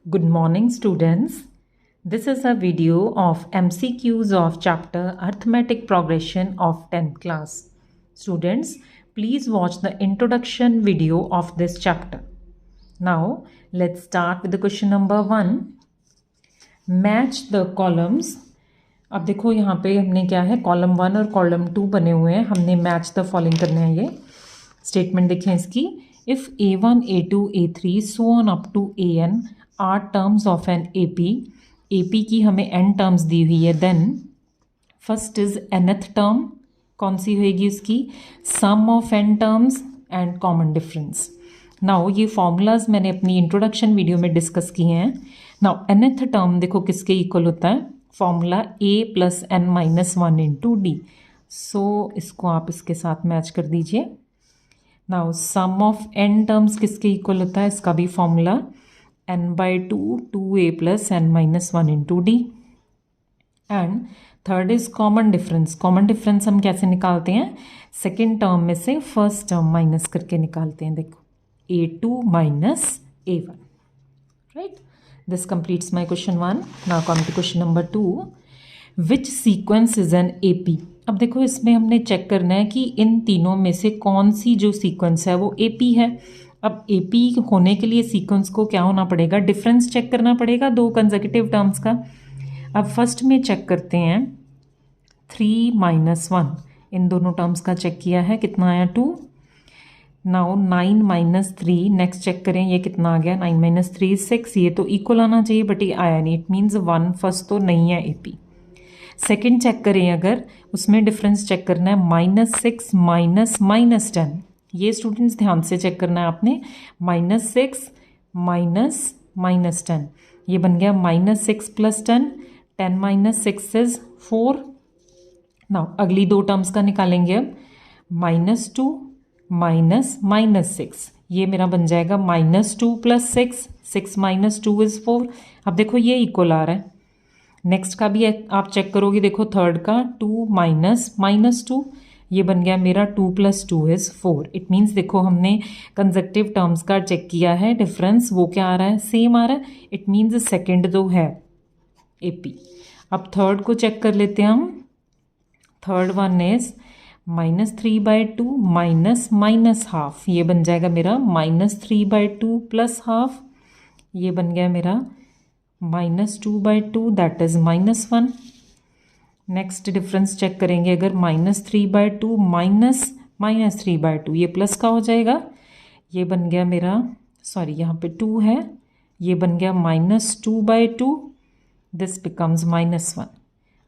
Good morning, students. This is a video of MCQs of chapter Arithmetic Progression of 10th class. Students, please watch the introduction video of this chapter. Now, let's start with the question number 1. Match the columns. अब देखो यहाँ पे हमने क्या है, column 1 और column 2 बने हुए हैं. हमने मैच द फॉलोइंग करना है. ये स्टेटमेंट देखें इसकी. If A1, A2, A3 so on up to AN are terms of an AP की हमें n टर्म्स दी हुई है. Then first is nth term, कौन सी होएगी उसकी? Sum of n terms and common difference. Now ये फॉर्मूलाज मैंने अपनी इंट्रोडक्शन वीडियो में डिस्कस किए हैं. नाउ nth टर्म देखो किसके इक्वल होता है? Formula a plus n minus 1 into D. So इसको आप इसके साथ मैच कर दीजिए. Now sum of n terms किसके इक्वल होता है? इसका भी formula n by 2a plus n minus 1 into D. And third is common difference. Common difference हम कैसे निकालते हैं? सेकेंड टर्म में से फर्स्ट टर्म माइनस करके निकालते हैं. देखो a2 minus a1. Right, this completes my question 1. Now come to question number 2. Which sequence is an AP? अब देखो इसमें हमने चेक करना है कि इन तीनों में से कौन सी जो सीक्वेंस है वो AP है. अब AP होने के लिए सीक्वेंस को क्या होना पड़ेगा? डिफरेंस चेक करना पड़ेगा दो कंसेक्यूटिव टर्म्स का. अब फर्स्ट में चेक करते हैं 3 माइनस 1. इन दोनों टर्म्स का चेक किया है, कितना आया? 2. Now 9 minus 3. नेक्स्ट चेक करें ये कितना आ गया? 9 माइनस 3 6. ये तो इक्वल आना चाहिए बट ये आया नहीं. इट मीन्स 1 फर्स्ट तो नहीं है AP. सेकेंड चेक करें अगर, उसमें डिफरेंस चेक करना है. -6 माइनस माइनस 10. ये स्टूडेंट्स ध्यान से चेक करना है आपने. -6 माइनस माइनस 10, ये बन गया -6 प्लस 10. 10 minus 6 is 4. नाउ अगली दो टर्म्स का निकालेंगे अब. -2 माइनस माइनस 6, ये मेरा बन जाएगा -2 प्लस 6. 6 minus 2 is 4. अब देखो ये इक्वल आ रहा है. नेक्स्ट का भी आप चेक करोगे, देखो थर्ड का 2 माइनस माइनस 2, ये बन गया मेरा 2 प्लस 2 इज 4. इट मीन्स देखो हमने कंसेक्यूटिव टर्म्स का चेक किया है, डिफरेंस वो क्या आ रहा है? सेम आ रहा है. इट मीन्स सेकेंड दो है AP. अब थर्ड को चेक कर लेते हैं हम. Third one is -3/2 minus minus half, ये बन जाएगा मेरा -3/2 प्लस हाफ, ये बन गया मेरा -2/2 that is -1. Next difference check करेंगे अगर, -3/2 माइनस -3/2, ये प्लस का हो जाएगा. ये बन गया मेरा, सॉरी यहाँ पे 2 है, ये बन गया -2/2. This becomes -1.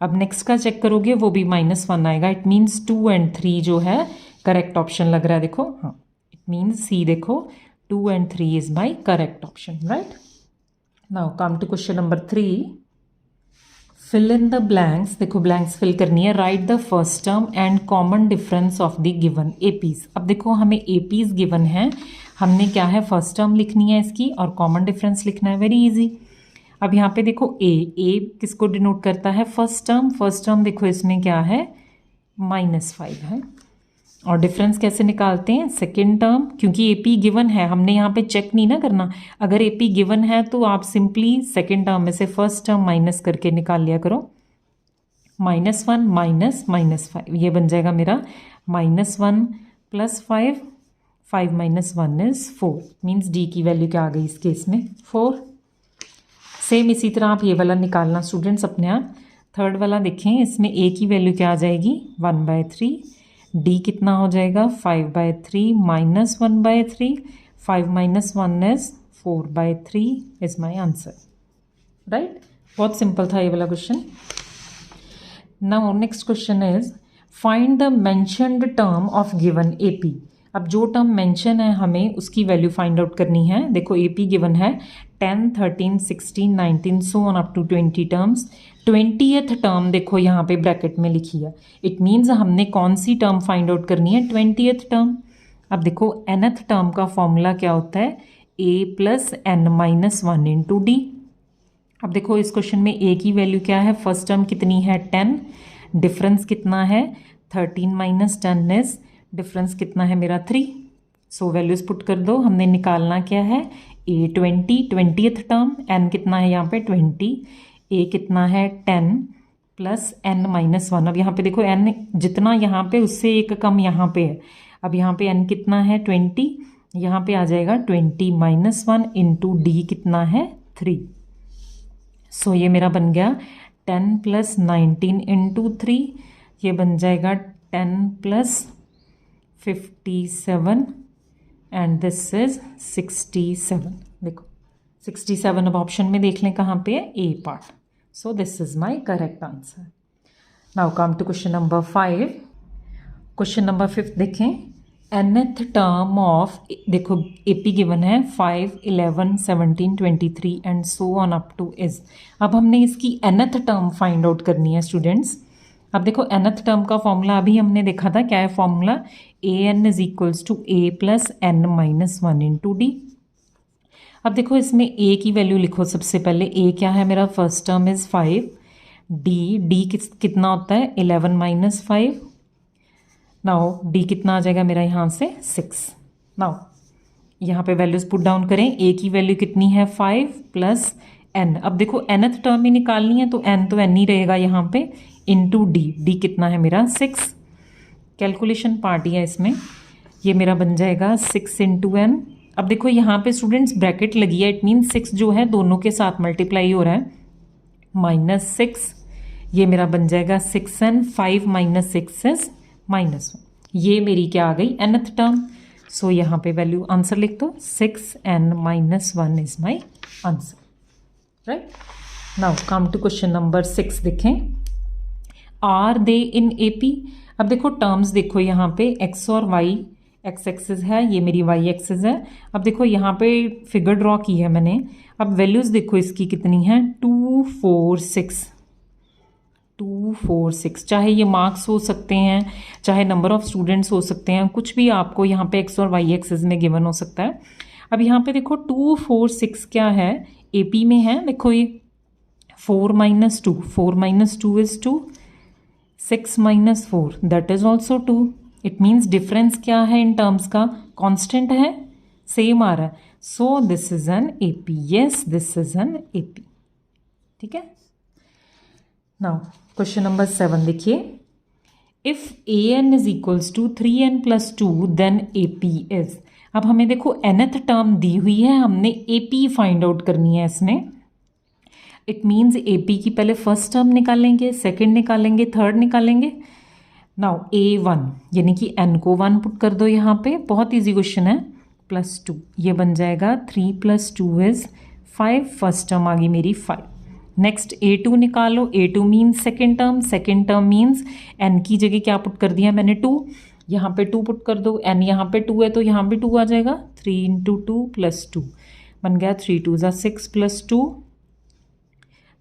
अब नेक्स्ट का चेक करोगे वो भी -1 आएगा. इट मीन्स 2 एंड 3 जो है करेक्ट ऑप्शन लग रहा है. देखो हाँ, इट मीन्स सी. देखो 2 and 3 is my correct option. Right, now come to question number 3. Fill in the blanks. देखो ब्लैंक्स फिल करनी है. Write the first term and common difference of the given APs. अब देखो हमें APs given है, हमने क्या है फर्स्ट टर्म लिखनी है इसकी और कॉमन डिफरेंस लिखना है. Very easy. अब यहाँ पे देखो A किसको डिनोट करता है? First term. फर्स्ट टर्म देखो इसमें क्या है? -5 है. और डिफरेंस कैसे निकालते हैं? सेकेंड टर्म, क्योंकि AP गिवन है, हमने यहाँ पे चेक नहीं ना करना. अगर AP गिवन है तो आप सिंपली सेकेंड टर्म में से फर्स्ट टर्म माइनस करके निकाल लिया करो. -1 माइनस -5, ये बन जाएगा मेरा -1 plus 5. 5 minus 1 is 4. Means D की वैल्यू क्या आ गई इस केस में? 4. सेम इसी तरह आप ये वाला निकालना स्टूडेंट्स अपने आप. थर्ड वाला देखें, इसमें A की वैल्यू क्या आ जाएगी? 1/3. D कितना हो जाएगा? 5/3 minus 1/3. 5 minus 1 is 4/3 is my answer. Right, बहुत सिंपल था ये वाला question. Now next question is find the mentioned term of given AP. अब जो टर्म मेंशन है हमें उसकी वैल्यू फाइंड आउट करनी है. देखो AP गिवन है 10, 13, 16, 19 so on up to 20 terms. 20th term देखो यहाँ पे ब्रैकेट में लिखी है. इट मीन्स हमने कौन सी टर्म फाइंड आउट करनी है? 20th term. अब देखो nth टर्म का फॉर्मूला क्या होता है? A plus n minus 1 into D. अब देखो इस क्वेश्चन में A की वैल्यू क्या है? फर्स्ट टर्म कितनी है? 10. डिफरेंस कितना है? 13 माइनस 10 इज, डिफरेंस कितना है मेरा? 3. सो वैल्यूज पुट कर दो. हमने निकालना क्या है? ए 20th टर्म, एन कितना है यहाँ पे 20, ए कितना है 10 प्लस एन माइनस 1। अब यहाँ पे देखो एन जितना यहाँ पे उससे एक कम यहाँ पे है। अब यहाँ पे एन कितना है 20, यहाँ पे आ जाएगा 20 माइनस 1 इंटू डी कितना है 3। सो ये मेरा बन गया 10 प्लस 19 इंटू 3, ये बन जाएगा 10 प्लस 57 एंड दिस इज 67। देखो 67 अब ऑप्शन में देख लें कहाँ पे है, A part. So this is my correct answer. Now come to question number 5। Question number 5 देखें, nth टर्म ऑफ, देखो एपी गिवन है 5, 11, 17, 23 and so on up to is. अब हमने इसकी nth टर्म फाइंड आउट करनी है स्टूडेंट्स। अब देखो nth टर्म का फॉर्मूला अभी हमने देखा था, क्या है formula, A N is equals to A plus N minus 1 into D. अब देखो इसमें a की वैल्यू लिखो सबसे पहले, a क्या है मेरा, फर्स्ट टर्म इज 5, डी कितना होता है 11 माइनस 5। नाउ डी कितना आ जाएगा मेरा यहाँ से 6। नाउ यहाँ पे वैल्यूज पुट डाउन करें, a की वैल्यू कितनी है 5 प्लस n। अब देखो nth टर्म ही निकालनी है तो n तो n ही रहेगा यहाँ पे, इंटू डी कितना है मेरा 6। कैलकुलेशन पार्ट ही है इसमें, ये मेरा बन जाएगा 6 इंटू n। अब देखो यहाँ पे स्टूडेंट्स ब्रैकेट लगी है, इट मीन 6 जो है दोनों के साथ मल्टीप्लाई हो रहा है, माइनस 6, ये मेरा बन जाएगा 6n, 5 माइनस 6 इज माइनस 1। ये मेरी क्या आ गई nth टर्म। सो यहाँ पे वैल्यू आंसर लिख दो, 6n minus 1 is my answer, right. Now come to question number 6 देखें, आर दे इन एपी। अब देखो टर्म्स देखो यहाँ पे x और y, एक्स एक्सिस है, ये मेरी y एक्सिस है। अब देखो यहाँ पे फिगर ड्रॉ की है मैंने। अब वैल्यूज देखो इसकी कितनी है 2, 4, 6, 2, 4, 6। चाहे ये मार्क्स हो सकते हैं, चाहे नंबर ऑफ स्टूडेंट्स हो सकते हैं, कुछ भी आपको यहाँ पे x और y एक्सिस में गिवन हो सकता है। अब यहाँ पे देखो 2, 4, 6 क्या है, AP में है। देखो ये 4 minus 2, 4 minus 2 is 2, 6 minus 4 that is also 2। It means difference क्या है इन टर्म्स का, कांस्टेंट है, सेम आ रहा है। So this is an AP, yes this is an AP, ठीक है। नाउ क्वेश्चन नंबर 7 देखिए, if A N is equals to 3n plus 2 then AP is. अब हमें देखो nth टर्म दी हुई है, हमने एपी फाइंड आउट करनी है इसमें। इट मीन्स एपी की पहले फर्स्ट टर्म निकालेंगे, सेकंड निकालेंगे, थर्ड निकालेंगे। नाउ a1 यानी कि n को 1 पुट कर दो यहाँ पे, बहुत इजी क्वेश्चन है, प्लस 2, ये बन जाएगा 3 प्लस 2 इज 5, फर्स्ट टर्म आ गई मेरी 5। नेक्स्ट a2 निकालो, a2 means second term means n की जगह क्या पुट कर दिया मैंने 2, यहाँ पे 2 पुट कर दो, n यहाँ पे 2 है तो यहाँ पे 2 आ जाएगा, 3 इंटू 2 प्लस 2 बन गया 3 2 ज़ा 6 plus 2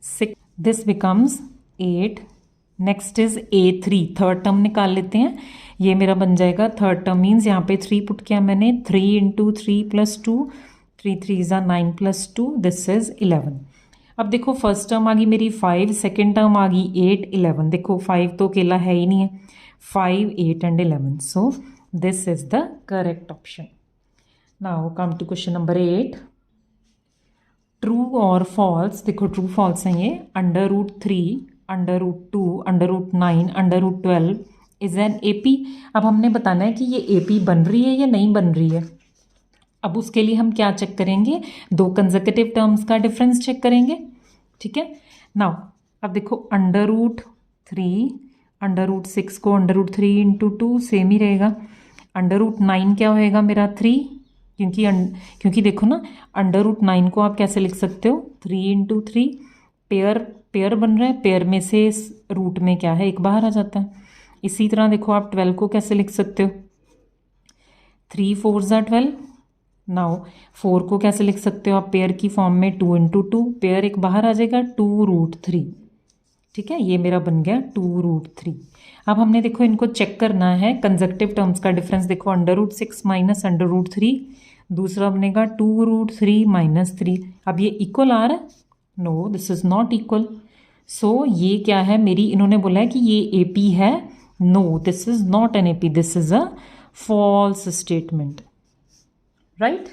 6, this becomes 8। Next is a3, third term निकाल लेते हैं, ये मेरा बन जाएगा थर्ड टर्म मीन्स यहाँ पे 3 पुट किया मैंने, 3 इंटू 3 प्लस 2, 3 3 ज़ा 9 प्लस 2, दिस इज 11। अब देखो फर्स्ट टर्म आ गई मेरी 5, सेकेंड टर्म आ गई 8, 11। देखो 5 तो अकेला है ही नहीं है, 5, 8 and 11। So this is the correct option. Now come to question number 8, true और फॉल्स। देखो ट्रू फॉल्स हैं ये, √3, √2, √9, √12 इज एन एपी। अब हमने बताना है कि ये एपी बन रही है या नहीं बन रही है। अब उसके लिए हम क्या चेक करेंगे, दो कंसेक्यूटिव टर्म्स का डिफरेंस चेक करेंगे, ठीक है। नाउ अब देखो √3, √6 को √3 इंटू 2 सेम ही रहेगा, √9 क्या होएगा मेरा 3, क्योंकि देखो ना √9 को आप कैसे लिख सकते हो, 3 इंटू 3, पेयर बन रहा है, पेयर में से रूट में क्या है एक बाहर आ जाता है। इसी तरह देखो आप 12 को कैसे लिख सकते हो, 3 4 ज़ा 12। नाउ 4 को कैसे लिख सकते हो आप पेयर की फॉर्म में, 2 इंटू 2, पेयर एक बाहर आ जाएगा, 2√3, ठीक है। ये मेरा बन गया 2√3। अब हमने देखो इनको चेक करना है, कंजक्टिव टर्म्स का डिफरेंस देखो, √6 माइनस √3, दूसरा बनेगा 2√3 माइनस 3। अब ये इक्वल आ रहा है, no this is not equal. So ये क्या है मेरी, इन्होंने बोला है कि ये एपी है, no this is not an AP, this is a false statement, right.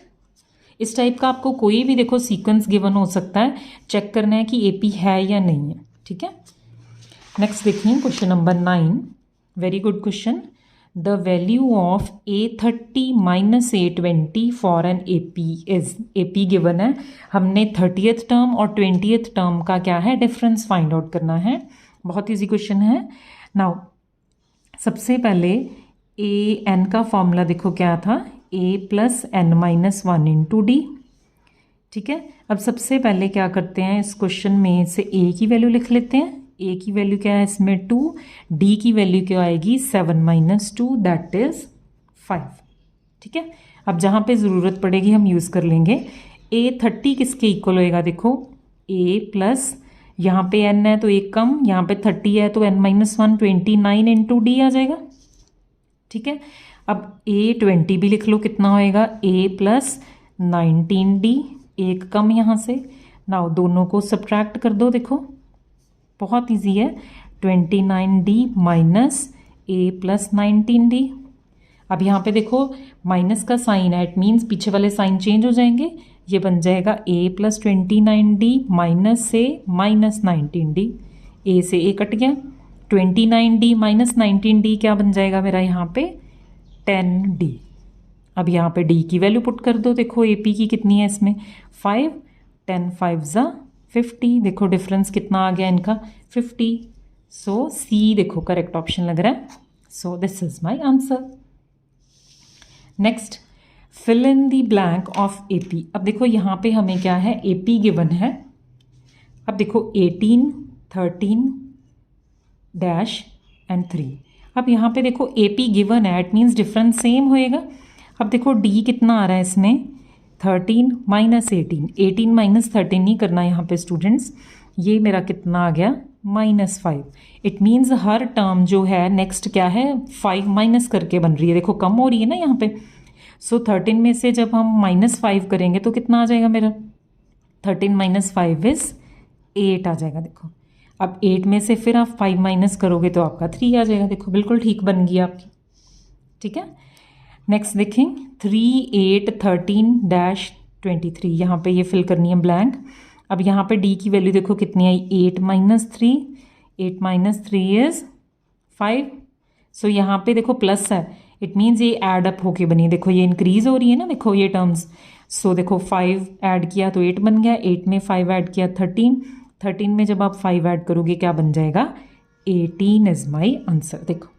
इस टाइप का आपको कोई भी देखो सीक्वेंस गिवन हो सकता है, चेक करना है कि AP है या नहीं है, ठीक है। नेक्स्ट देखिए question number 9, very good question. The value of A30 minus A20 for an AP is, AP given है, हमने 30th टर्म और 20th टर्म का क्या है डिफरेंस फाइंड आउट करना है। बहुत ईजी क्वेश्चन है। नाउ सबसे पहले AN का फॉर्मूला देखो क्या था, A plus N minus 1 into D, ठीक है। अब सबसे पहले क्या करते हैं, इस क्वेश्चन में से A की वैल्यू लिख लेते हैं। A की वैल्यू क्या है इसमें 2, D की वैल्यू क्या आएगी 7 माइनस 2 दैट इज 5, ठीक है। अब जहाँ पे ज़रूरत पड़ेगी हम यूज़ कर लेंगे। A30 किसके इक्वल होएगा, देखो A प्लस यहाँ पे N है तो एक कम, यहाँ पे 30 है तो N माइनस 1 29 इंटू D आ जाएगा, ठीक है। अब A20 भी लिख लो, कितना होएगा A प्लस 19D, एक कम यहाँ से। नाउ दोनों को सब्ट्रैक्ट कर दो, देखो बहुत इजी है, 29D minus A plus 19D। अब यहाँ पे देखो माइनस का साइन है, इट मीन्स पीछे वाले साइन चेंज हो जाएंगे, ये बन जाएगा A प्लस 29D माइनस से माइनस 19D, A से A कट गया, 29D माइनस 19D क्या बन जाएगा मेरा यहाँ पे 10D। अब यहाँ पे D की वैल्यू पुट कर दो, देखो AP की कितनी है इसमें 5, 10 5 ज़ा 50, देखो डिफरेंस कितना आ गया इनका 50। सो C देखो करेक्ट ऑप्शन लग रहा है। So this is my answer. Next, fill in the blank of AP। अब देखो यहाँ पे हमें क्या है, AP गिवन है। अब देखो 18 13 डैश एंड 3। अब यहाँ पे देखो AP गिवन है, इट मीन्स डिफरेंस सेम होएगा। अब देखो D कितना आ रहा है इसमें 13 माइनस 18, 18 माइनस 13 नहीं करना यहाँ पे स्टूडेंट्स, ये मेरा कितना आ गया -5। इट मीन्स हर टर्म जो है नेक्स्ट क्या है 5 माइनस करके बन रही है, देखो कम हो रही है ना यहाँ पे। सो 13 में से जब हम -5 करेंगे तो कितना आ जाएगा मेरा 13 माइनस 5 इज 8 आ जाएगा। देखो अब 8 में से फिर आप 5 माइनस करोगे तो आपका 3 आ जाएगा, देखो बिल्कुल ठीक बन गई आपकी, ठीक है। नेक्स्ट देखें 3 8 13 डैश 23, यहाँ पे ये फिल करनी है ब्लैंक। अब यहाँ पे D की वैल्यू देखो कितनी आई 8 माइनस 3, 8 माइनस 3 इज 5। सो यहाँ पे देखो प्लस है, इट मीन्स ये ऐड अप होके बनी है, देखो ये इंक्रीज हो रही है ना, देखो ये टर्म्स। सो देखो 5 ऐड किया तो 8 बन गया, 8 में 5 ऐड किया 13, 13 में जब आप 5 ऐड करोगे क्या बन जाएगा 18 इज माई आंसर, देखो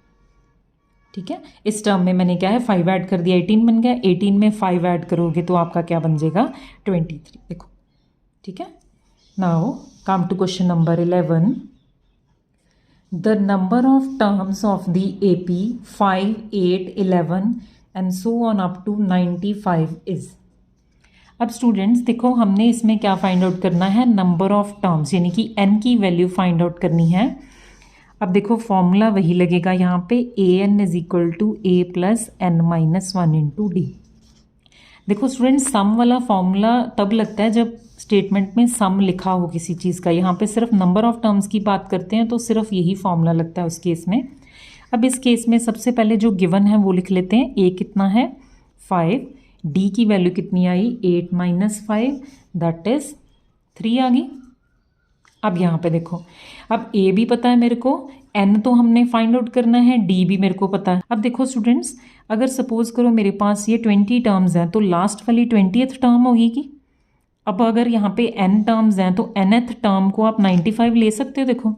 ठीक है। इस टर्म में मैंने क्या है 5 ऐड कर दिया 18 बन गया, 18 में 5 ऐड करोगे तो आपका क्या बन जाएगा 23, देखो ठीक है। Now come to question number 11। The number of terms of the AP 5 8 11 and so on up to 95 is. अब स्टूडेंट्स देखो हमने इसमें क्या फाइंड आउट करना है, नंबर ऑफ टर्म्स यानी कि n की वैल्यू फाइंड आउट करनी है। अब देखो फॉर्मूला वही लगेगा यहाँ पे AN is equal to A plus N minus 1 into D। देखो स्टूडेंट्स सम वाला फॉर्मूला तब लगता है जब स्टेटमेंट में सम लिखा हो किसी चीज़ का, यहाँ पे सिर्फ नंबर ऑफ टर्म्स की बात करते हैं तो सिर्फ यही फॉर्मूला लगता है उस केस में। अब इस केस में सबसे पहले जो गिवन है वो लिख लेते हैं, A कितना है 5, D की वैल्यू कितनी आई 8 माइनस 5 दैट इज 3 आ गई। अब यहाँ पे देखो अब A भी पता है मेरे को, N तो हमने फाइंड आउट करना है, D भी मेरे को पता है। अब देखो स्टूडेंट्स अगर सपोज करो मेरे पास ये 20 टर्म्स हैं तो लास्ट वाली 20th टर्म होगी कि, अब अगर यहाँ पे N टर्म्स हैं तो nth टर्म को आप 95 ले सकते हो देखो,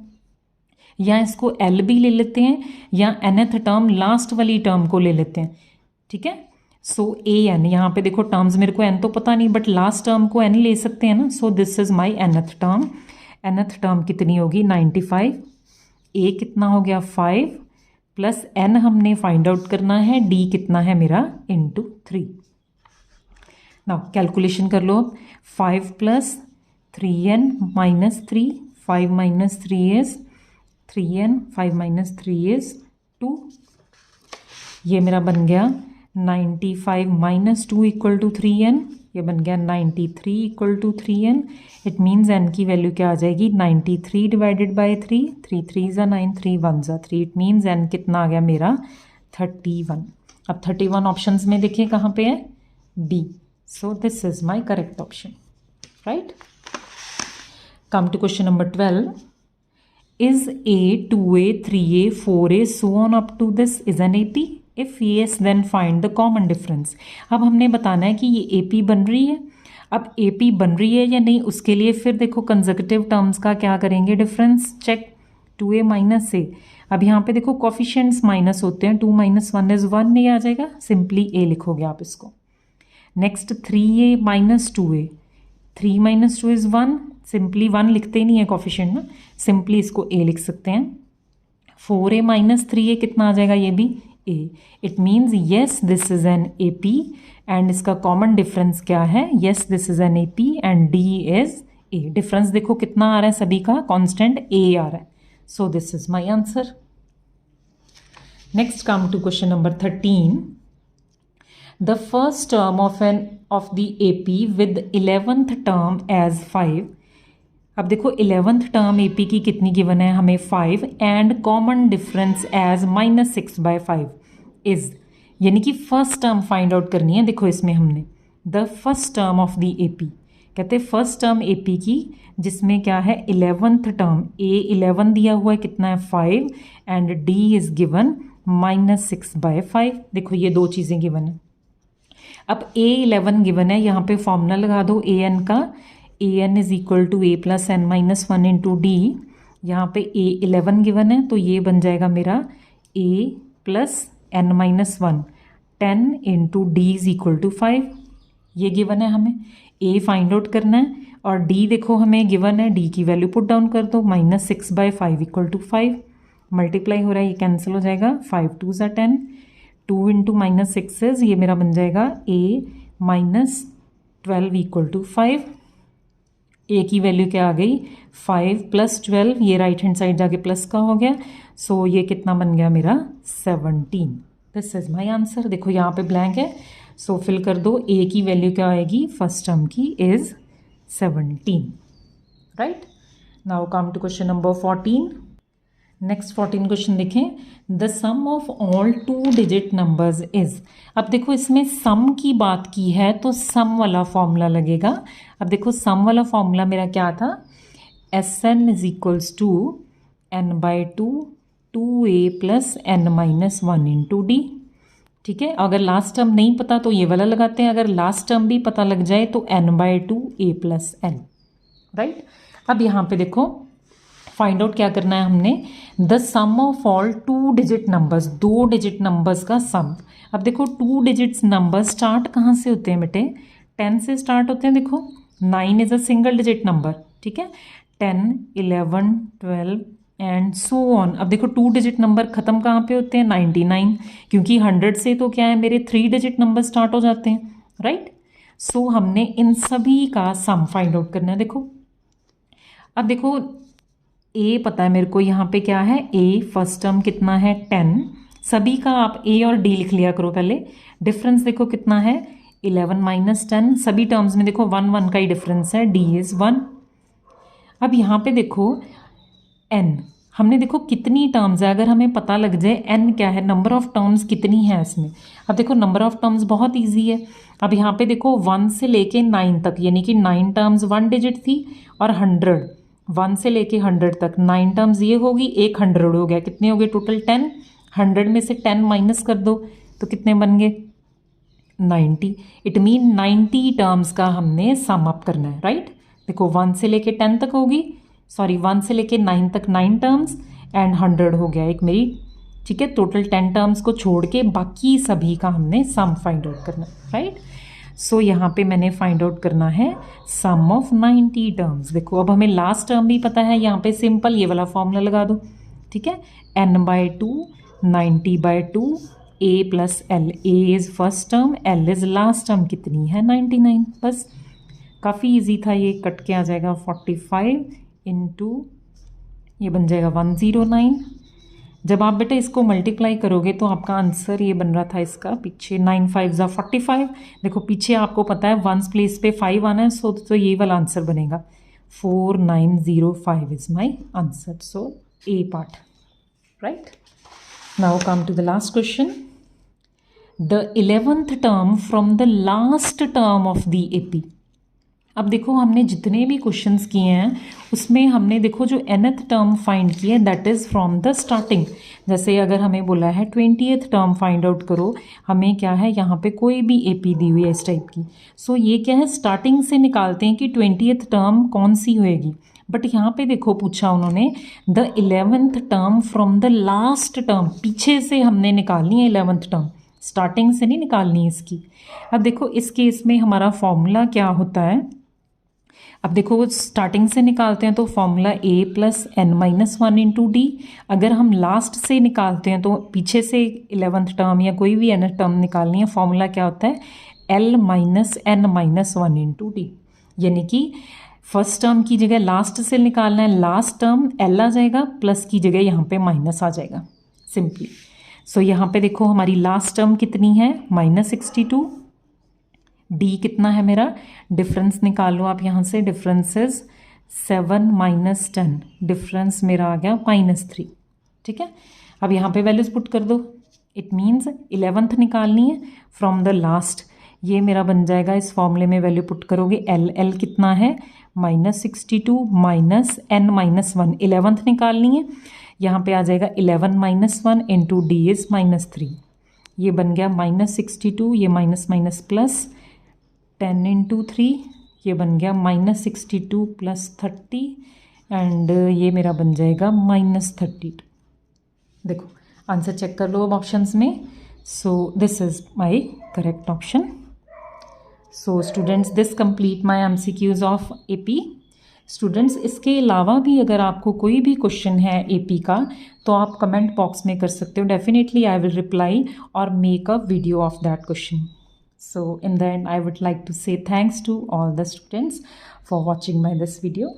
या इसको L भी ले लेते हैं या nth टर्म लास्ट वाली टर्म को ले लेते हैं, ठीक है। सो AN यहाँ पे देखो टर्म्स मेरे को N तो पता नहीं बट लास्ट टर्म को N ले सकते हैं ना। सो this is my nth term, nth term कितनी होगी 95, A कितना हो गया 5 प्लस N हमने फाइंड आउट करना है, D कितना है मेरा इंटू 3। नाउ कैलकुलेशन कर लो, 5 plus 3N minus 3, 5 minus 3 is 3N, 5 minus 3 is 2, ये मेरा बन गया 95 माइनस 2 इक्वल टू 3N, ये बन गया 93 equal to 3N। It means N की वैल्यू क्या आ जाएगी 93 डिवाइडेड बाई 3, 3 3 ज़ा 9, 3 1 ज़ा 3, इट मीन्स N कितना आ गया मेरा 31। अब 31 ऑप्शंस में देखिए कहाँ पे है B, So this is my correct option, right? Come to question number 12. Is A, 2A, 3A, 4A, so on up to this is an AP? If yes, then find the common difference. अब हमने बताना है कि ये AP बन रही है. अब AP बन रही है या नहीं, उसके लिए फिर देखो कंसेक्यूटिव टर्म्स का क्या करेंगे, difference check. 2A minus A. अब यहाँ पे देखो कोफिशिएंट्स माइनस होते हैं, 2 माइनस 1 इज 1 नहीं आ जाएगा, सिंपली A लिखोगे आप इसको. Next 3A minus 2A. 3 minus 2 is 1, simply 1 लिखते ही नहीं है कोफिशिएंट में, सिंपली इसको A लिख सकते हैं. 4A माइनस 3A कितना आ जाएगा, ये भी A. It means yes this is N AP and इसका कॉमन डिफरेंस क्या है, yes this is N AP and D is A. Difference देखो कितना आ रहा है, सभी का कांस्टेंट A आ रहा है. So this is my answer. Next come to question number 13. The first term of the AP with 11th term as 5. अब देखो 11th टर्म AP की कितनी गिवन है हमें, 5 and common difference as -6/5 is, यानी कि फर्स्ट टर्म फाइंड आउट करनी है. देखो इसमें हमने the first term of the AP, कहते हैं फर्स्ट टर्म AP की जिसमें क्या है 11th टर्म. A 11 दिया हुआ है, कितना है 5 एंड D इज गिवन -6/5. देखो ये दो चीज़ें गिवन है. अब A 11 गिवन है, यहाँ पे फॉर्मूला लगा दो AN का. AN is equal to A plus N minus 1 into D. यहाँ पे A 11 गिवन है तो ये बन जाएगा मेरा A plus N minus 1. 10 into D is equal to 5. ये गिवन है हमें. A फाइंड आउट करना है और D देखो हमें गिवन है, D की वैल्यू पुट डाउन कर दो. -6/5 इक्वल टू 5. मल्टीप्लाई हो रहा है, ये कैंसिल हो जाएगा. 5 2 ज़ा 10. 2 इंटू -6 ये मेरा बन जाएगा A minus 12 equal to 5. A की वैल्यू क्या आ गई, 5 प्लस 12, ये राइट हैंड साइड जाके प्लस का हो गया. सो ये कितना बन गया मेरा 17. This is my answer. देखो यहाँ पे ब्लैंक है, सो फिल कर दो. A की वैल्यू क्या आएगी फर्स्ट टर्म की is 17. Right. Now come to question number 14. Next 14 question देखें. The sum of all 2 digit numbers is. अब देखो इसमें सम की बात की है तो सम वाला फॉर्मूला लगेगा. अब देखो सम वाला फॉर्मूला मेरा क्या था, SN is equals to N/2 2A plus N minus 1 into D. ठीक है. अगर लास्ट टर्म नहीं पता तो ये वाला लगाते हैं, अगर लास्ट टर्म भी पता लग जाए तो N/2 A plus N. Right. अब यहाँ पे देखो फाइंड आउट क्या करना है हमने, the sum of all 2 digit numbers, 2 digit numbers का सम. अब देखो 2 डिजिट्स नंबर स्टार्ट कहाँ से होते हैं बेटे, 10 से स्टार्ट होते हैं. देखो 9 is a single digit number. ठीक है. 10 11 12 एंड सो ऑन. अब देखो 2 डिजिट नंबर खत्म कहाँ पे होते हैं, 99, क्योंकि 100 से तो क्या है मेरे 3 डिजिट नंबर स्टार्ट हो जाते हैं. राइट. सो हमने इन सभी का सम फाइंड आउट करना है. देखो अब देखो A पता है मेरे को, यहाँ पे क्या है A फर्स्ट टर्म कितना है 10. सभी का आप A और D लिख लिया करो पहले. डिफरेंस देखो कितना है 11 माइनस 10. सभी टर्म्स में देखो 1 1 का ही डिफरेंस है. D is 1. अब यहाँ पे देखो N, हमने देखो कितनी टर्म्स है, अगर हमें पता लग जाए N क्या है, नंबर ऑफ टर्म्स कितनी है इसमें. अब देखो नंबर ऑफ टर्म्स बहुत ईजी है. अब यहाँ पे देखो 1 से लेके 9 तक, यानी कि 9 टर्म्स 1 डिजिट थी और 100, 1 से लेके 100 तक 9 टर्म्स ये होगी, एक 100 हो गया. कितने हो गए टोटल 10. 100 में से 10 माइनस कर दो तो कितने बन गए 90. इट मीन 90 टर्म्स का हमने सम अप करना है. राइट. देखो 1 से लेके 10 तक होगी, सॉरी 1 से लेके 9 तक 9 टर्म्स एंड 100 हो गया एक मेरी. ठीक है. टोटल 10 टर्म्स को छोड़ के बाकी सभी का हमने सम फाइंड आउट करना है. राइट. सो यहाँ पे मैंने फाइंड आउट करना है सम ऑफ 90 टर्म्स. देखो अब हमें लास्ट टर्म भी पता है, यहाँ पे सिंपल ये वाला फॉर्मूला लगा दो. ठीक है. N/2 90/2 A plus L. A is first term, L is last term, कितनी है 99. बस काफ़ी इजी था ये. कट के आ जाएगा 45 इंटू ये बन जाएगा 109. जब आप बेटा इसको मल्टीप्लाई करोगे तो आपका आंसर ये बन रहा था इसका पीछे 9 5 ज़ा 45. देखो पीछे आपको पता है 1s प्लेस पे 5 आना है, सो तो ये वाला आंसर बनेगा. 4905 is my answer. So A part. Right. Now come to the last question. The 11th term from the last term of the AP. अब देखो हमने जितने भी क्वेश्चंस किए हैं उसमें हमने देखो जो nth टर्म फाइंड की है that is from the starting. जैसे अगर हमें बोला है 20th टर्म फाइंड आउट करो, हमें क्या है यहाँ पे कोई भी एपी दी हुई है इस टाइप की, सो ये क्या है स्टार्टिंग से निकालते हैं कि 20th टर्म कौन सी होएगी। बट यहाँ पे देखो पूछा उन्होंने the 11th term from the last term, पीछे से हमने निकालनी है 11th टर्म, स्टार्टिंग से नहीं निकालनी है इसकी। अब देखो इस केस में हमारा फॉर्मूला क्या होता है, अब देखो स्टार्टिंग से निकालते हैं तो formula a plus N minus one into D. अगर हम लास्ट से निकालते हैं तो पीछे से 11th टर्म या कोई भी nth टर्म निकालनी है, फॉर्मूला क्या होता है l minus N minus one into D. यानी कि फर्स्ट टर्म की जगह लास्ट से निकालना है, लास्ट टर्म l आ जाएगा, प्लस की जगह यहाँ पे माइनस आ जाएगा सिंपली। सो यहाँ पे देखो हमारी लास्ट टर्म कितनी है -62, डी कितना है मेरा, डिफरेंस निकालो आप यहाँ से, डिफरेंस इज 7 माइनस 10, डिफरेंस मेरा आ गया -3। ठीक है, अब यहाँ पे वैल्यूज पुट कर दो, इट मीन्स 11th निकालनी है फ्रॉम द लास्ट। ये मेरा बन जाएगा, इस फॉर्मूले में वैल्यू पुट करोगे एल कितना है -62 माइनस एन माइनस 1, 11th निकालनी है, यहाँ पे आ जाएगा 11 माइनस 1 इंटू डी इज -3। ये बन गया -62, ये माइनस माइनस प्लस 10 इंटू 3, ये बन गया -62 प्लस 30 एंड ये मेरा बन जाएगा -32। देखो आंसर चेक कर लो अब ऑप्शंस में। So this is my correct option. So students this complete my MCQs of AP। Students इसके अलावा भी अगर आपको कोई भी क्वेश्चन है AP का तो आप कमेंट बॉक्स में कर सकते हो, डेफिनेटली आई विल रिप्लाई और make a video of that question. So in the end, I would like to say thanks to all the students for watching this video.